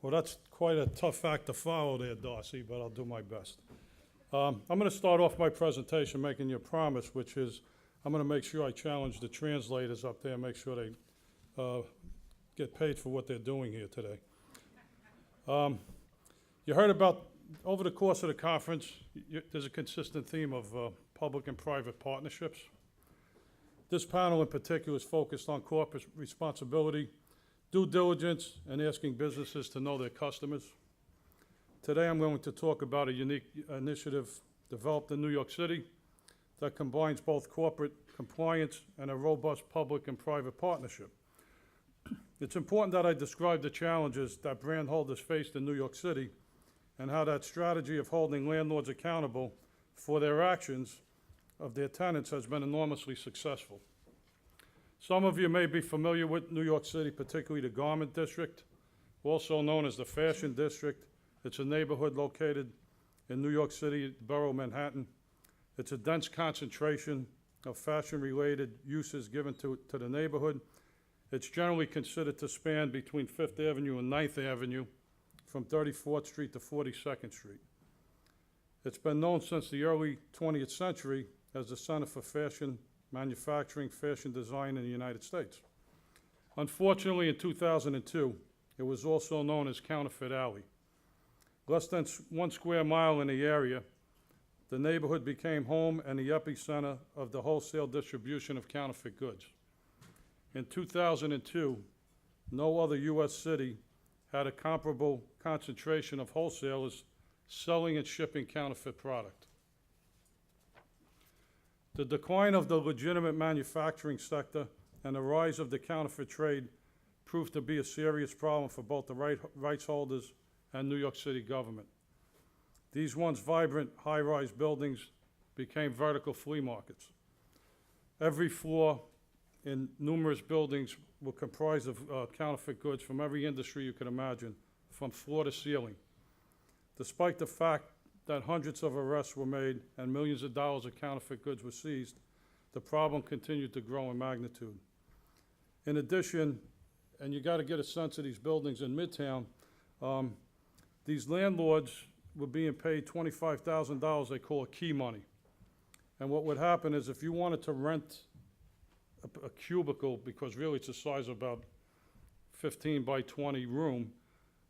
Well, that's quite a tough act to follow there, Darcy, but I'll do my best. I'm going to start off my presentation making you a promise, which is I'm going to make sure I challenge the translators up there, make sure they get paid for what they're doing here today. You heard about, over the course of the conference, there's a consistent theme of public and private partnerships. This panel in particular is focused on corporate responsibility, due diligence, and asking businesses to know their customers. Today I'm going to talk about a unique initiative developed in New York City that combines both corporate compliance and a robust public and private partnership. It's important that I describe the challenges that brand holders faced in New York City and how that strategy of holding landlords accountable for their actions of their tenants has been enormously successful. Some of you may be familiar with New York City, particularly the Garment District, also known as the Fashion District. It's a neighborhood located in New York City, borough of Manhattan. It's a dense concentration of fashion-related uses given to the neighborhood. It's generally considered to span between 5th Avenue and 9th Avenue, from 34th Street to 42nd Street. It's been known since the early 20th century as the center for fashion manufacturing, fashion design in the United States. Unfortunately, in 2002, it was also known as Counterfeit Alley. Less than 1 square mile in the area, the neighborhood became home and the epicenter of the wholesale distribution of counterfeit goods. In 2002, no other U.S. city had a comparable concentration of wholesalers selling and shipping counterfeit product. The decline of the legitimate manufacturing sector and the rise of the counterfeit trade proved to be a serious problem for both the rights holders and New York City government. These once vibrant high-rise buildings became vertical flea markets. Every floor in numerous buildings were comprised of counterfeit goods from every industry you could imagine, from floor to ceiling. Despite the fact that hundreds of arrests were made and millions of dollars of counterfeit goods were seized, the problem continued to grow in magnitude. In addition, and you got to get a sense of these buildings in Midtown, these landlords were being paid $25,000, they call it key money. And what would happen is if you wanted to rent a cubicle, because really it's the size of about 15 by 20 room,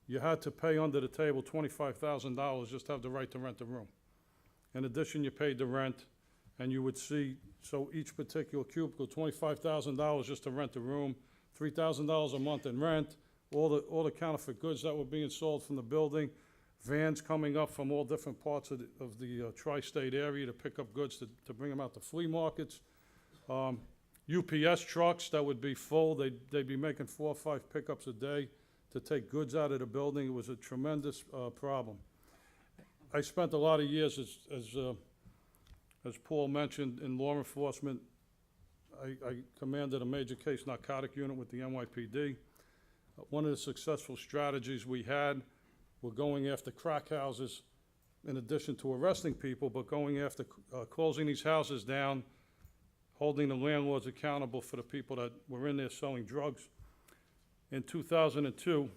you had to pay under the table $25,000 just to have the right to rent the room. In addition, you paid the rent, and you would see, so each particular cubicle, $25,000 just to rent the room, $3,000 a month in rent, all the counterfeit goods that were being sold from the building, vans coming up from all different parts of the tri-state area to pick up goods to bring them out to flea markets. UPS trucks that would be full, they'd be making 4 or 5 pickups a day to take goods out of the building. It was a tremendous problem. I spent a lot of years, as Paul mentioned, in law enforcement. I commanded a major case narcotic unit with the NYPD. One of the successful strategies we had were going after crack houses, in addition to arresting people, but going after closing these houses down, holding the landlords accountable for the people that were in there selling drugs. In 2002,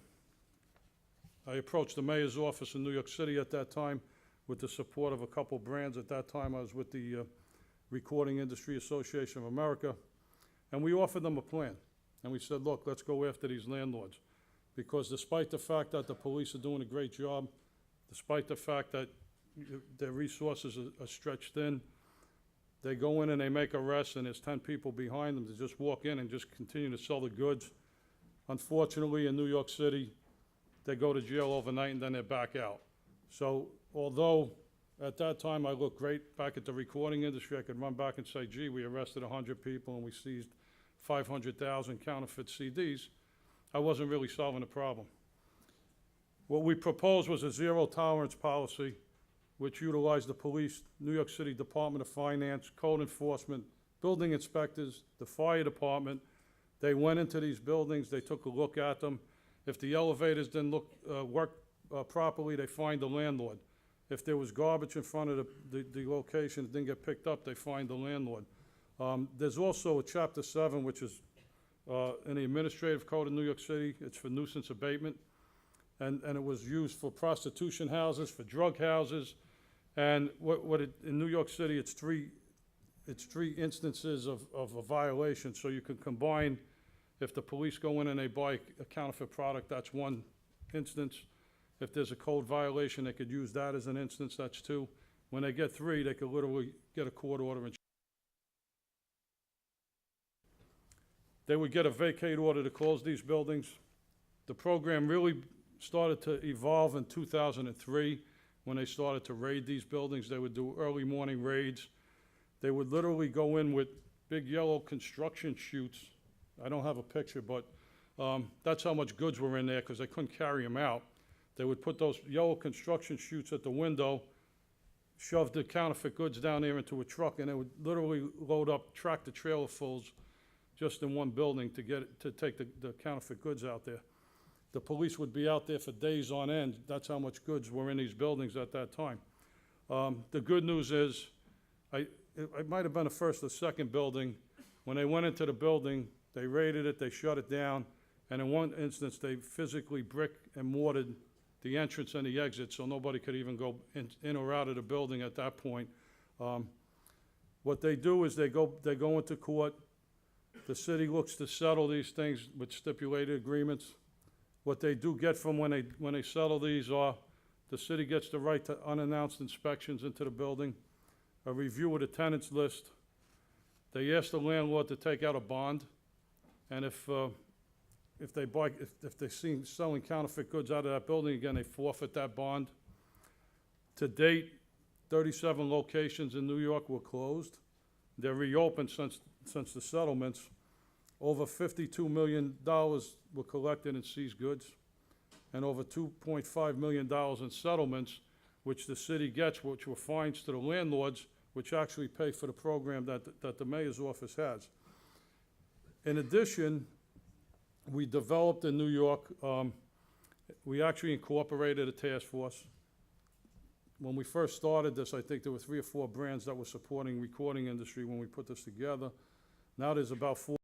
I approached the mayor's office in New York City at that time with the support of a couple brands. At that time, I was with the Recording Industry Association of America, and we offered them a plan. And we said, look, let's go after these landlords. Because despite the fact that the police are doing a great job, despite the fact that their resources are stretched thin, they go in and they make arrests and there's 10 people behind them to just walk in and just continue to sell the goods. Unfortunately, in New York City, they go to jail overnight and then they're back out. So although at that time I looked great back at the recording industry, I could run back and say, gee, we arrested 100 people and we seized 500,000 counterfeit CDs, I wasn't really solving the problem. What we proposed was a zero tolerance policy which utilized the police, New York City Department of Finance, code enforcement, building inspectors, the fire department. They went into these buildings, they took a look at them. If the elevators didn't work properly, they fined the landlord. If there was garbage in front of the location that didn't get picked up, they fined the landlord. There's also a Chapter 7, which is in the Administrative Code of New York City. It's for nuisance abatement. and it was used for prostitution houses, for drug houses, and in New York City, it's three instances of a violation, so you can combine, if the police go in and they buy a counterfeit product, that's one instance. If there's a code violation, they could use that as an instance, that's two. When they get three, they could literally get a court order and they would get a vacate order to close these buildings. The program really started to evolve in 2003 when they started to raid these buildings. They would do early morning raids. They would literally go in with big yellow construction chutes. I don't have a picture, but that's how much goods were in there because they couldn't carry them out. They would put those yellow construction chutes at the window, shove the counterfeit goods down there into a truck, and they would literally load up tractor trailer fulls just in one building to take the counterfeit goods out there. The police would be out there for days on end. That's how much goods were in these buildings at that time. The good news is, it might have been the first or second building. When they went into the building, they raided it, they shut it down, and in one instance, they physically brick and mortared the entrance and the exit so nobody could even go in or out of the building at that point. What they do is they go into court. The city looks to settle these things with stipulated agreements. What they do get from when they settle these are, the city gets the right to unannounced inspections into the building, a review of the tenants list. They ask the landlord to take out a bond, and if they see selling counterfeit goods out of that building again, they forfeit that bond. To date, 37 locations in New York were closed. They're reopened since the settlements. Over $52 million were collected in seized goods, and over $2.5 million in settlements, which the city gets, which were fines to the landlords, which actually pay for the program that the mayor's office has. In addition, we developed in New York, we actually incorporated a task force. When we first started this, I think there were 3 or 4 brands that were supporting recording industry when we put this together. Now there's about 4